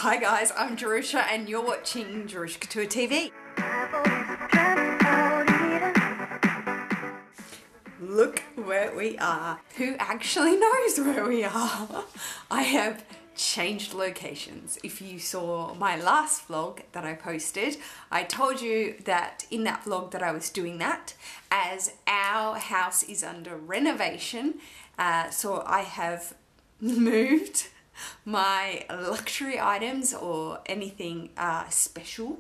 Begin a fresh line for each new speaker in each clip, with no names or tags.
Hi guys, I'm Jerusha and you're watching Jerusha Couture TV. Look where we are. Who actually knows where we are? I have changed locations. If you saw my last vlog that I posted, I told you that in that vlog that I was doing that as our house is under renovation. So I have moved my luxury items or anything special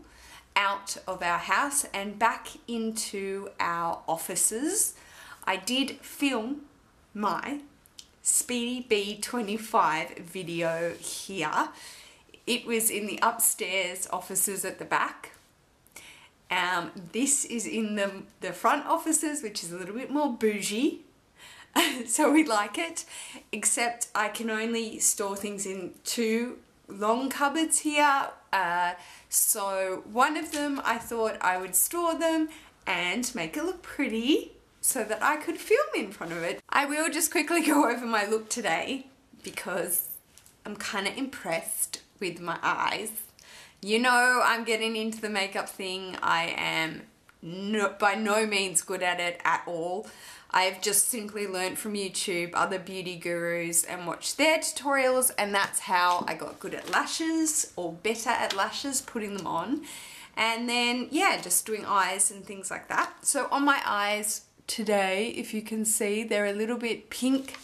out of our house and back into our offices. I did film my Speedy B25 video here. It was in the upstairs offices at the back. This is in the front offices, which is a little bit more bougie. So we like it, except I can only store things in two long cupboards here. So one of them I thought I would store them and make it look pretty so that I could film in front of it. I will just quickly go over my look today because I'm kind of impressed with my eyes. You know, I'm getting into the makeup thing. I am by no means good at it at all. I've just simply learned from YouTube, other beauty gurus, and watched their tutorials, and that's how I got good at lashes, or better at lashes, putting them on. And then, yeah, just doing eyes and things like that. So on my eyes today, if you can see, they're a little bit pink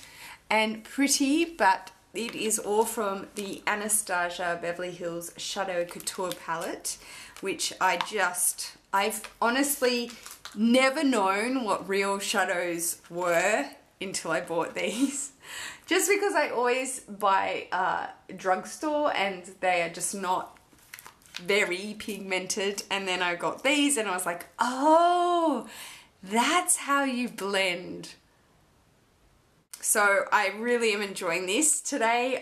and pretty, but it is all from the Anastasia Beverly Hills Shadow Couture palette, which I've honestly never known what real shadows were until I bought these. Just because I always buy drugstore and they are just not very pigmented, and then I got these and I was like, oh, that's how you blend. So I really am enjoying this. Today,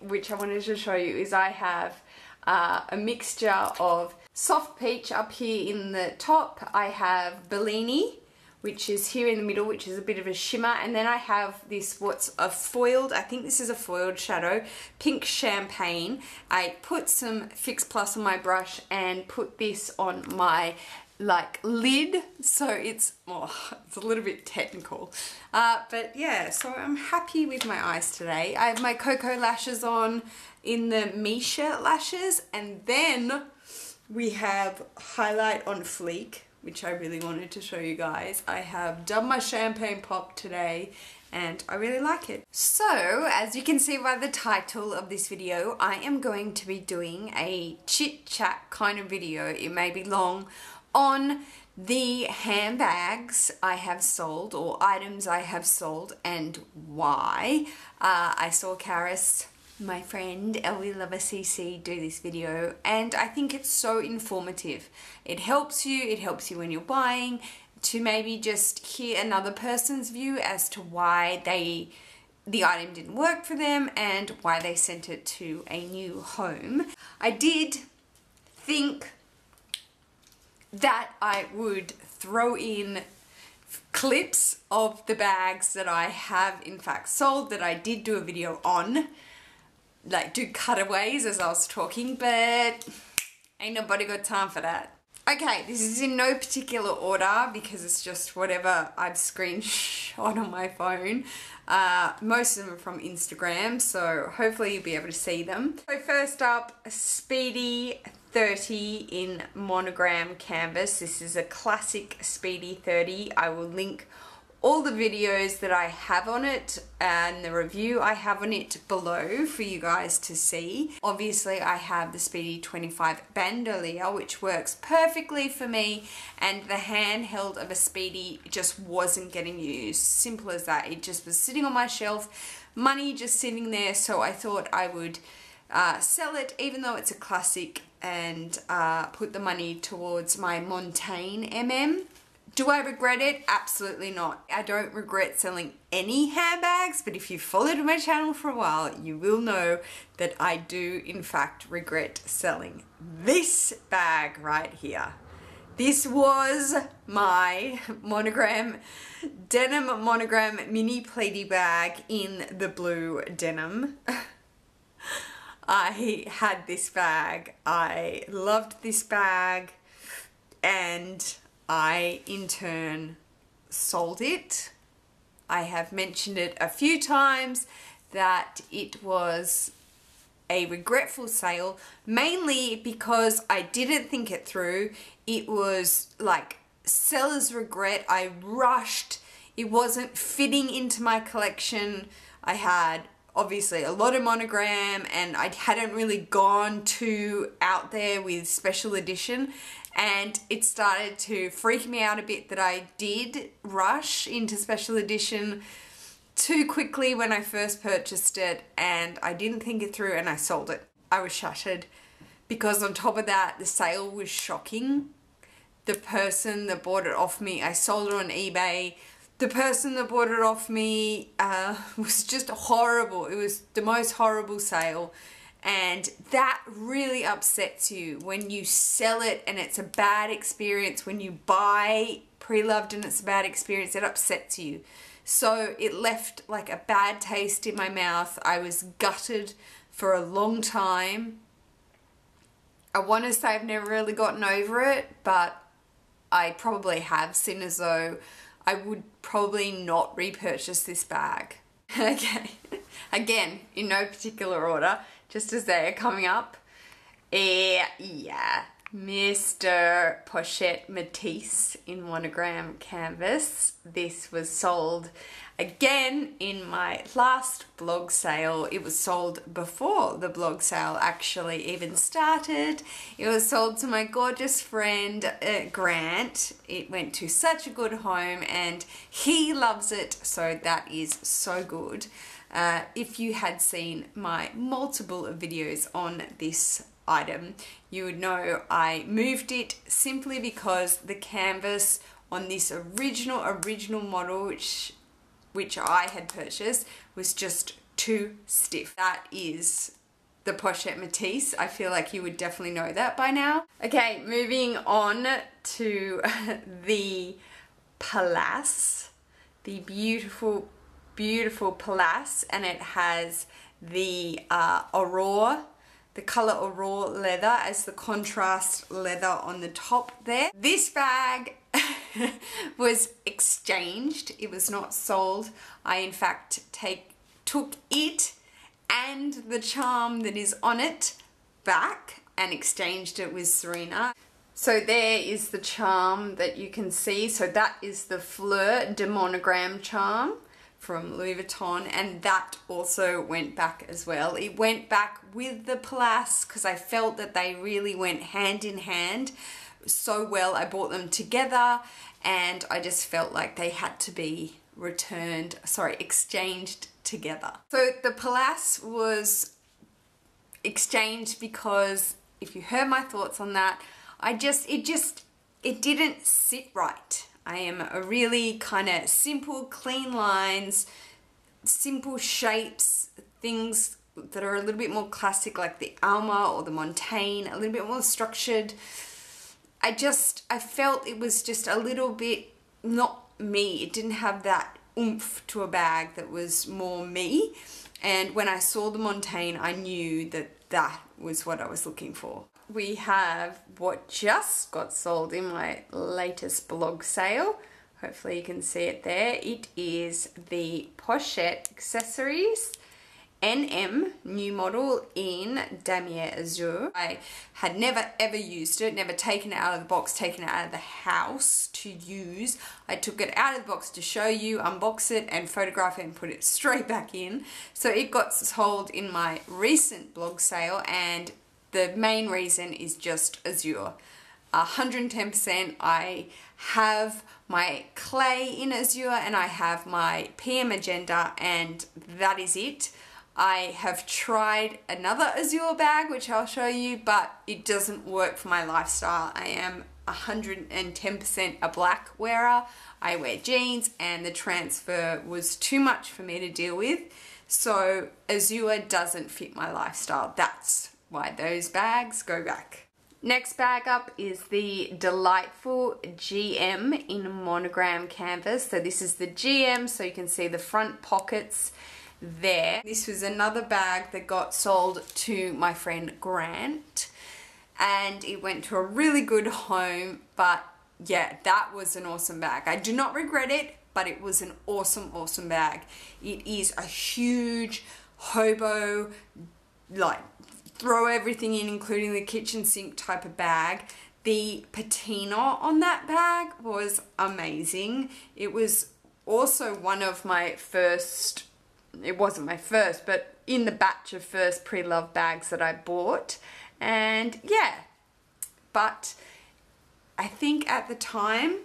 which I wanted to show you, is I have a mixture of soft peach up here in the top. I have Bellini, which is here in the middle, which is a bit of a shimmer. And then I have this, what's a foiled, I think this is a foiled shadow, pink champagne. I put some Fix Plus on my brush and put this on my lid, so it's a little bit technical, but yeah, so I'm happy with my eyes today. I have my Cocoa lashes on in the Misha lashes, and then we have highlight on fleek, which I really wanted to show you guys. I have done my champagne pop today and I really like it. So, as you can see by the title of this video, I am going to be doing a chit chat kind of video. It may be long, on the handbags I have sold, or items I have sold, and why. I saw Karis, my friend Ellie Lover CC, do this video, and I think it's so informative. It helps you when you're buying, to maybe just hear another person's view as to why the item didn't work for them and why they sent it to a new home. I did think that I would throw in clips of the bags that I have in fact sold, that I did do a video on, do cutaways as I was talking, but ain't nobody got time for that. Okay, this is in no particular order because it's just whatever I've screenshot on my phone. Most of them are from Instagram, so hopefully you'll be able to see them. So first up, Speedy 30 in Monogram canvas. This is a classic Speedy 30. I will link all the videos that I have on it and the review I have on it below for you guys to see. Obviously I have the Speedy 25 bandolier, which works perfectly for me, and the handheld of a Speedy just wasn't getting used. Simple as that. It just was sitting on my shelf, money just sitting there, so I thought I would sell it, even though it's a classic, and put the money towards my Montaigne MM. Do I regret it? Absolutely not. I don't regret selling any handbags, but if you've followed my channel for a while, you will know that I do in fact regret selling this bag right here. This was my Denim Monogram mini Pleaty bag in the blue denim. I had this bag. I loved this bag, and I in turn sold it. I have mentioned it a few times that it was a regretful sale, mainly because I didn't think it through. It was like seller's regret. I rushed. It wasn't fitting into my collection. I had obviously a lot of Monogram, and I hadn't really gone too out there with special edition, and it started to freak me out a bit that I did rush into special edition too quickly when I first purchased it, and I didn't think it through and I sold it. I was shattered because on top of that, the sale was shocking. The person that bought it off me, I sold it on eBay. The person that bought it off me was just horrible. It was the most horrible sale, and that really upsets you when you sell it and it's a bad experience. When you buy pre-loved and it's a bad experience, it upsets you. So it left like a bad taste in my mouth. I was gutted for a long time. I want to say I've never really gotten over it, but I probably have, seen as though I would probably not repurchase this bag. Okay, again, in no particular order, just as they are coming up. Yeah, Mr. Pochette Metis in Monogram canvas. This was sold again in my last blog sale. It was sold before the blog sale actually even started. It was sold to my gorgeous friend Grant. It went to such a good home and he loves it, so that is so good. If you had seen my multiple videos on this item, you would know I moved it simply because the canvas on this original model, which I had purchased, was just too stiff. That is the Pochette Metis. I feel like you would definitely know that by now. Okay, moving on to the Pallas, the beautiful Pallas, and it has the Aurore, the color Aurore leather as the contrast leather on the top there. This bag was exchanged. It was not sold. I in fact took it and the charm that is on it back and exchanged it with Serena. So there is the charm that you can see. So that is the Fleur de Monogram charm from Louis Vuitton, and that also went back as well. It went back with the Pallas because I felt that they really went hand in hand so well. I bought them together and I just felt like they had to be exchanged together. So the Pallas was exchanged because, if you heard my thoughts on that, it didn't sit right. I am a really kind of simple, clean lines, simple shapes, things that are a little bit more classic, like the Alma or the Montaigne, a little bit more structured. I felt it was just a little bit not me. It didn't have that oomph to a bag that was more me. And when I saw the Montaigne, I knew that that was what I was looking for. We have what just got sold in my latest blog sale. Hopefully you can see it there. It is the Pochette accessories NM new model in Damier Azur. I had never ever used it, never taken it out of the box, taken it out of the house to use. I took it out of the box to show you, unbox it and photograph it and put it straight back in. So it got sold in my recent blog sale, and the main reason is just Azur. 110%. I have my clay in Azur and I have my PM Magenta, and that is it. I have tried another Azur bag, which I'll show you, but it doesn't work for my lifestyle. I am 110% a black wearer. I wear jeans and the transfer was too much for me to deal with. So Azur doesn't fit my lifestyle. That's why those bags go back. Next bag up is the delightful GM in Monogram canvas. So this is the GM, so you can see the front pockets. there. This was another bag that got sold to my friend Grant, and it went to a really good home. But yeah, that was an awesome bag. I do not regret it, but it was an awesome, awesome bag. It is a huge hobo, like throw everything in, including the kitchen sink type of bag. The patina on that bag was amazing. It was also one of my first, it wasn't my first, but in the batch of first pre-loved bags that I bought. And yeah, but I think at the time,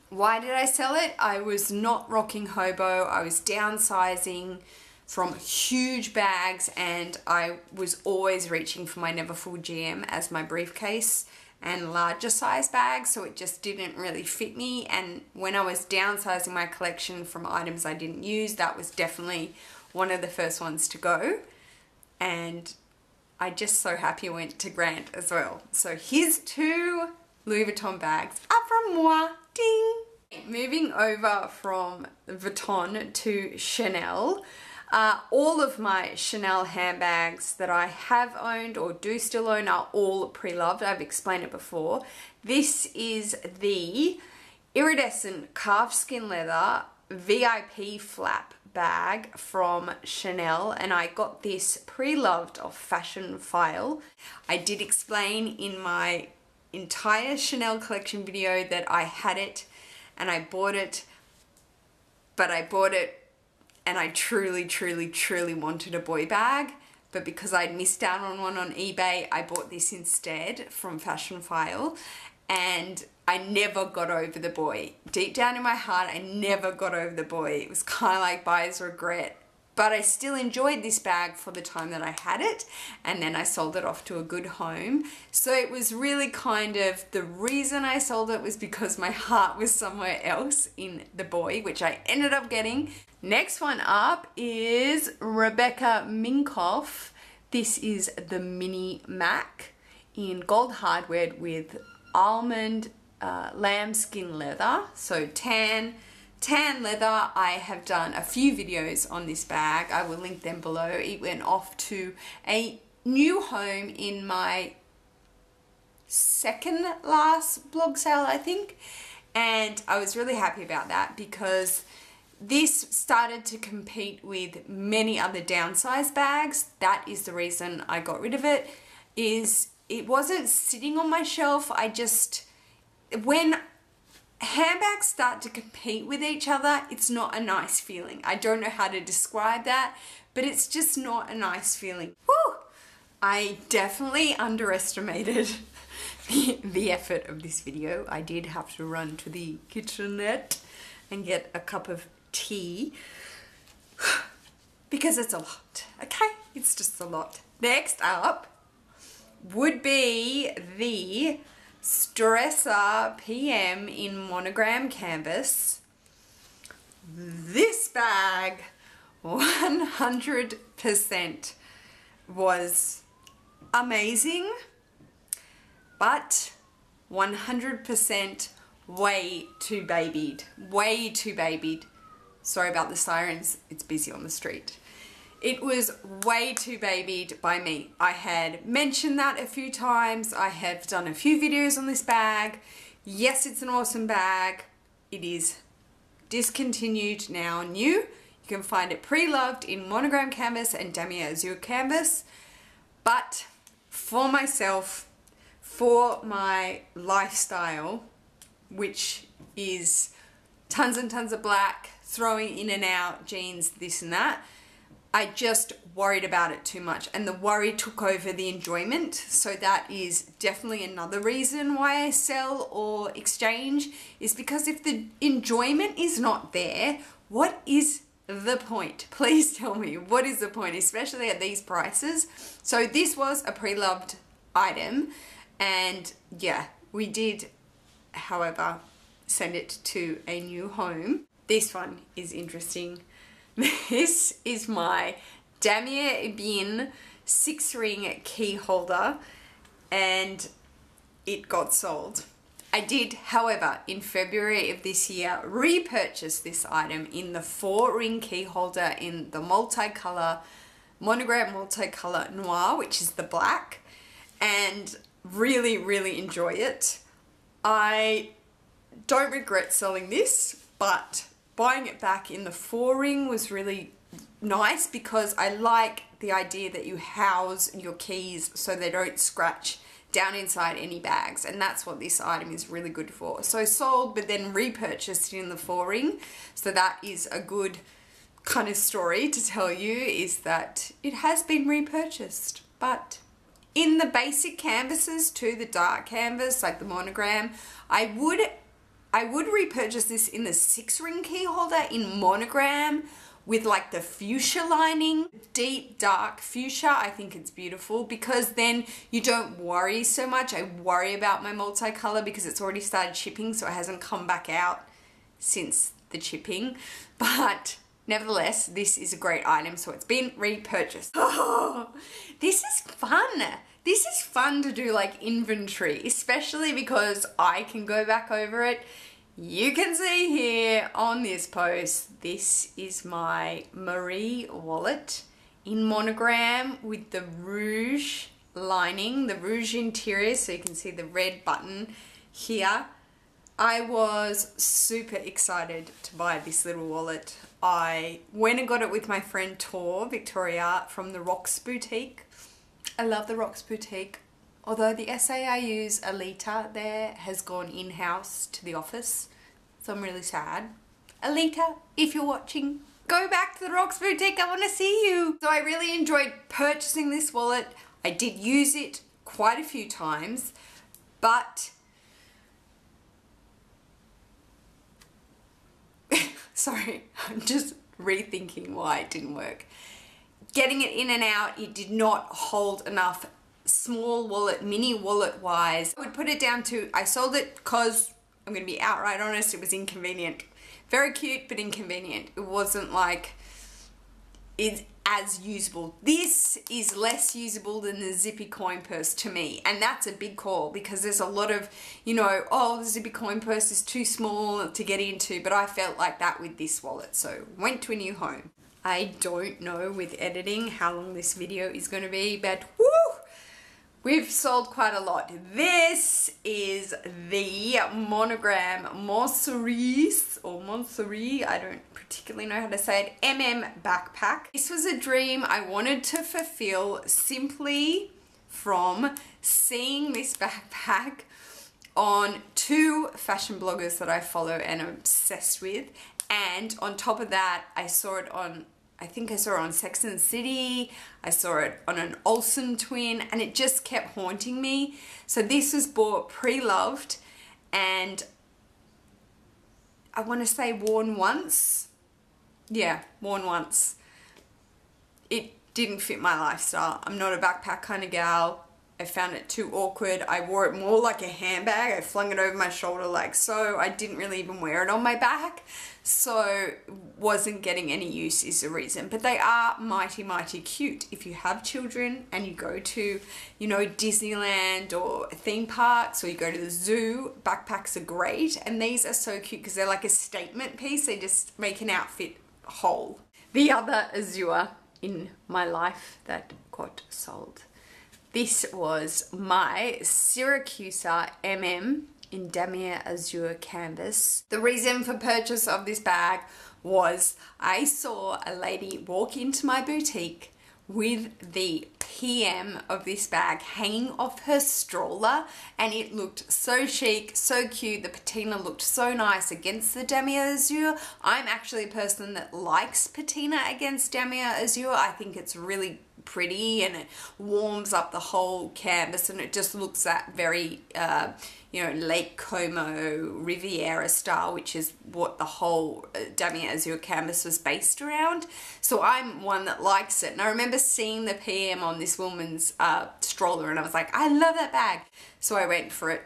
why did I sell it? I was not rocking hobo. I was downsizing from huge bags, and I was always reaching for my Neverfull GM as my briefcase and larger size bags, so it just didn't really fit me. And when I was downsizing my collection from items I didn't use, that was definitely one of the first ones to go. And I just so happy went to Grant as well. So his 2 Louis Vuitton bags are from moi. Ding! Moving over from Vuitton to Chanel. All of my Chanel handbags that I have owned or do still own are all pre-loved. I've explained it before. This is the iridescent calfskin leather VIP flap bag from Chanel, and I got this pre-loved off Fashion Phile. I did explain in my entire Chanel collection video that I had it and I bought it, but I bought it and I truly, truly, truly wanted a boy bag, but because I'd missed out on one on eBay, I bought this instead from Fashion Phile, and I never got over the boy. Deep down in my heart, I never got over the boy. It was kind of like buyer's regret, but I still enjoyed this bag for the time that I had it, and then I sold it off to a good home. So it was really kind of, the reason I sold it was because my heart was somewhere else in the boy, which I ended up getting. Next one up is Rebecca Minkoff. This is the Mini Mac in gold hardware with almond lambskin leather, so tan leather. I have done a few videos on this bag. I will link them below. It went off to a new home in my second last blog sale, I think, and I was really happy about that because this started to compete with many other downsized bags. That is the reason I got rid of it, is it wasn't sitting on my shelf. When handbags start to compete with each other, it's not a nice feeling. I don't know how to describe that, but it's just not a nice feeling. Woo! I definitely underestimated the effort of this video. I did have to run to the kitchenette and get a cup of tea because it's a lot, okay? It's just a lot. Next up would be the Stresa PM in Monogram canvas. This bag 100% was amazing, but 100% way too babied. Way too babied. Sorry about the sirens, it's busy on the street. It was way too babied by me. I had mentioned that a few times. I have done a few videos on this bag. Yes, it's an awesome bag. It is discontinued now, new. You can find it pre-loved in Monogram canvas and Damier Azur canvas. But for myself, for my lifestyle, which is tons and tons of black, throwing in and out, jeans, this and that, I just worried about it too much, and the worry took over the enjoyment. So that is definitely another reason why I sell or exchange, is because if the enjoyment is not there, what is the point? Please tell me, what is the point, especially at these prices? So this was a pre-loved item, and yeah, we did, however, send it to a new home. This one is interesting. This is my Daimer Ebene 6-ring key holder, and it got sold. I did, however, in February of this year, repurchase this item in the 4-ring key holder in the multicolour, Monogram multicolour noir, which is the black, and really, really enjoy it. I don't regret selling this, but buying it back in the 4-ring was really nice because I like the idea that you house your keys so they don't scratch down inside any bags, and that's what this item is really good for. So sold, but then repurchased in the 4-ring. So that is a good kind of story to tell you, is that it has been repurchased. But in the basic canvases too, the dark canvas, like the Monogram, I would repurchase this in the 6-ring key holder in Monogram with like the fuchsia lining, deep dark fuchsia. I think it's beautiful because then you don't worry so much. I worry about my multicolor because it's already started chipping, so it hasn't come back out since the chipping. But nevertheless, this is a great item, so it's been repurchased. Oh, this is fun. This is fun to do like inventory, especially because I can go back over it. You can see here on this post, this is my Marie wallet in Monogram with the rouge lining, the rouge interior, so you can see the red button here. I was super excited to buy this little wallet. I went and got it with my friend Tor, Victoria, from the Rocks Boutique. I love the Rocks Boutique. Although the SAIU's Alita there has gone in-house to the office, so I'm really sad. Alita, if you're watching, go back to the Rocks Boutique, I want to see you. So I really enjoyed purchasing this wallet. I did use it quite a few times, but sorry, I'm just rethinking why it didn't work. Getting it in and out, it did not hold enough small wallet, mini wallet wise. I would put it down to, I sold it because, I'm going to be outright honest, it was inconvenient. Very cute, but inconvenient. It wasn't like, it's as usable. This is less usable than the zippy coin purse to me, and that's a big call because there's a lot of, you know, oh, the zippy coin purse is too small to get into, but I felt like that with this wallet, so went to a new home. I don't know with editing how long this video is going to be, but woo! We've sold quite a lot. This is the Monogram Moncerise, or Moncerie, I don't particularly know how to say it, backpack. This was a dream I wanted to fulfill simply from seeing this backpack on 2 fashion bloggers that I follow and am obsessed with. And on top of that, I saw it on, I think I saw it on Sex and the City, I saw it on an Olsen twin, and it just kept haunting me. So this was bought pre-loved, and I want to say worn once. Yeah, worn once. It didn't fit my lifestyle. I'm not a backpack kind of gal. I found it too awkward. I wore it more like a handbag. I flung it over my shoulder like so. I didn't really even wear it on my back. So wasn't getting any use is the reason. But they are mighty, mighty cute. If you have children and you go to, you know, Disneyland or theme parks, or you go to the zoo, backpacks are great. And these are so cute because they're like a statement piece. They just make an outfit whole. The other Azur in my life that got sold. This was my Syracusa in Damier Azur canvas. The reason for purchase of this bag was I saw a lady walk into my boutique with the PM of this bag hanging off her stroller, and it looked so chic, so cute. The patina looked so nice against the Damier Azur. I'm actually a person that likes patina against Damier Azur. I think it's really pretty and it warms up the whole canvas, and it just looks that very you know, Lake Como Riviera style, which is what the whole Damier Azur canvas was based around. So I'm one that likes it, and I remember seeing the PM on this woman's stroller and I was like, I love that bag, so I went for it.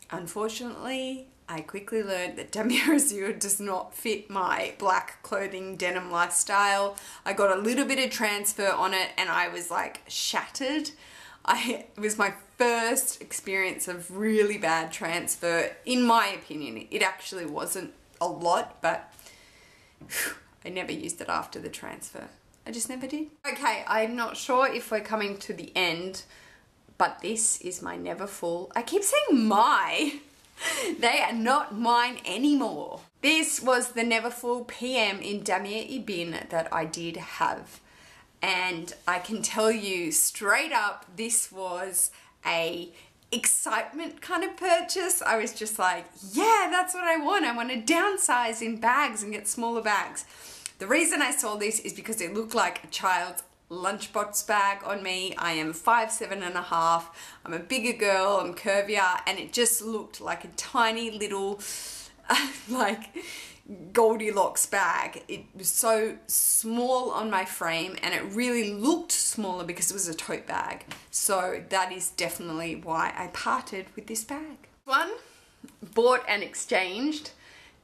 Unfortunately, I quickly learned that Damier Azur does not fit my black clothing denim lifestyle. I got a little bit of transfer on it and I was like shattered. It was my first experience of really bad transfer. In my opinion, it actually wasn't a lot, but I never used it after the transfer. I just never did. Okay, I'm not sure if we're coming to the end, but this is my Never Full. I keep saying my. They are not mine anymore. This was the Never Full PM in Daimer Ebene that I did have. And I can tell you straight up, this was a excitement kind of purchase. I was just like, yeah, that's what I want. I want to downsize in bags and get smaller bags. The reason I saw this is because it looked like a child's lunchbox bag on me. I am 5'7½". I'm a bigger girl, I'm curvier, and it just looked like a tiny little like Goldilocks bag. It was so small on my frame and it really looked smaller because it was a tote bag. So that is definitely why I parted with this bag. One, bought and exchanged.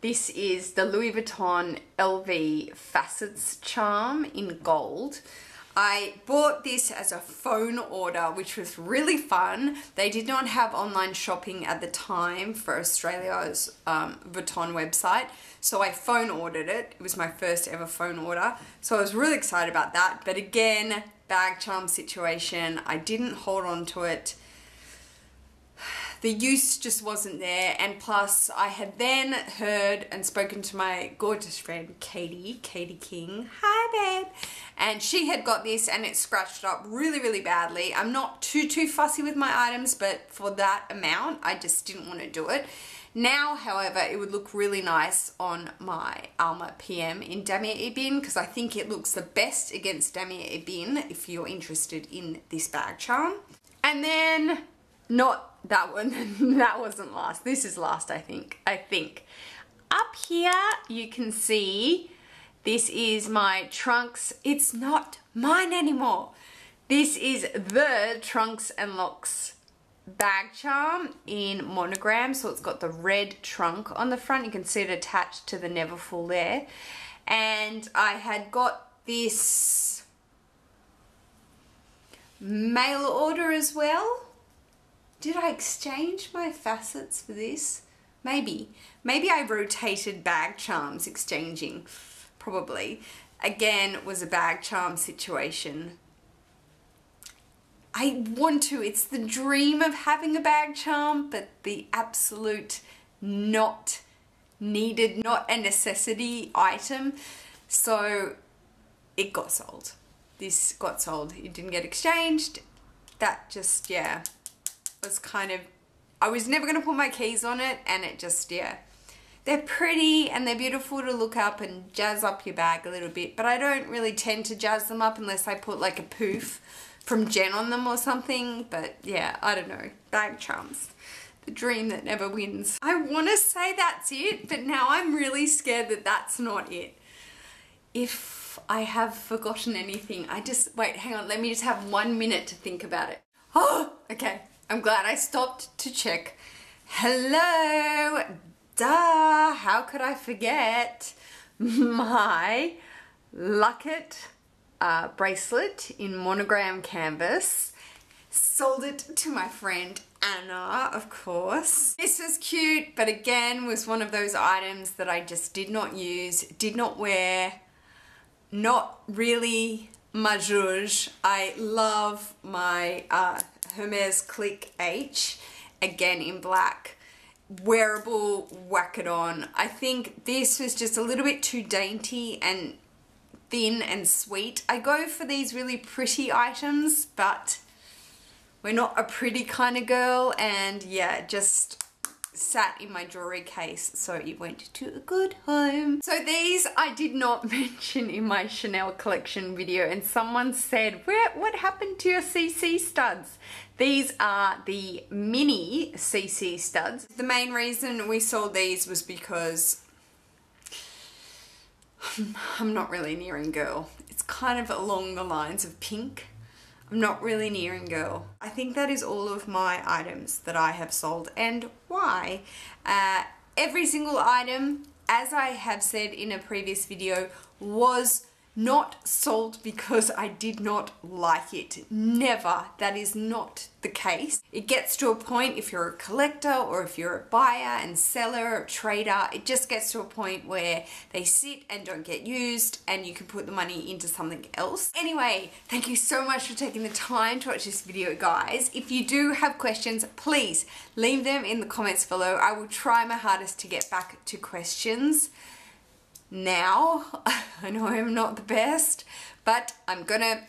This is the Louis Vuitton LV Facets Charm in gold. I bought this as a phone order, which was really fun. They did not have online shopping at the time for Australia's Vuitton website, so I phone ordered it. It was my first ever phone order, so I was really excited about that. But again, bag charm situation, I didn't hold on to it. The use just wasn't there, and plus I had then heard and spoken to my gorgeous friend Katie King. Hi babe. And she had got this and it scratched up really badly. I'm not too fussy with my items, but for that amount I just didn't want to do it. Now, however, it would look really nice on my Alma PM in Daimer Ebene because I think it looks the best against Daimer Ebene if you're interested in this bag charm. And then, not that one, that wasn't last. This is last, I think. Up here, you can see this is my Trunks. It's not mine anymore. This is the Trunks and Locks bag charm in Monogram. So it's got the red trunk on the front. You can see it attached to the Never Full there. And I had got this mail order as well. Did I exchange my facets for this? Maybe I rotated bag charms exchanging. Probably. Again, it was a bag charm situation. I want to. It's the dream of having a bag charm, but the absolute not needed, not a necessity item. So it got sold. This got sold. It didn't get exchanged. That just, yeah, was kind of, I was never going to put my keys on it, and it just, yeah. They're pretty and they're beautiful to look up and jazz up your bag a little bit, but I don't really tend to jazz them up unless I put like a poof from Jen on them or something. But yeah, I don't know. Bag charms. The dream that never wins. I want to say that's it, but now I'm really scared that that's not it. If I have forgotten anything, wait, hang on. Let me just have 1 minute to think about it. Oh, okay. I'm glad I stopped to check. Hello. Duh, how could I forget my Locket bracelet in Monogram canvas. Sold it to my friend Anna, of course. This was cute, but again was one of those items that I just did not use, did not wear, not really ma zhuzh. I love my Hermes Click H, again in black. Wearable, whack it on. I think this was just a little bit too dainty and thin and sweet. I go for these really pretty items, but we're not a pretty kind of girl, and yeah, just sat in my jewelry case, so it went to a good home. So these I did not mention in my Chanel collection video, and someone said, what happened to your CC studs? These are the mini CC studs. The main reason we sold these was because I'm not really a nearing girl. It's kind of along the lines of pink. I'm not really nearing girl. I think that is all of my items that I have sold, and why. Every single item, as I have said in a previous video, was not sold because I did not like it. Never. That is not the case. It gets to a point, if you're a collector or if you're a buyer and seller or trader, it just gets to a point where they sit and don't get used and you can put the money into something else. Anyway, thank you so much for taking the time to watch this video, guys. If you do have questions, please leave them in the comments below. I will try my hardest to get back to questions now. I know I'm not the best, but I'm gonna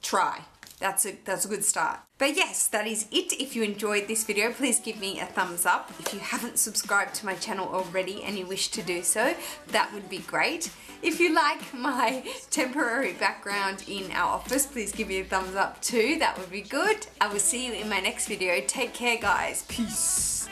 try. That's a good start. But yes, that is it. If you enjoyed this video, please give me a thumbs up. If you haven't subscribed to my channel already and you wish to do so, that would be great. If you like my temporary background in our office, please give me a thumbs up too. That would be good. I will see you in my next video. Take care, guys. Peace.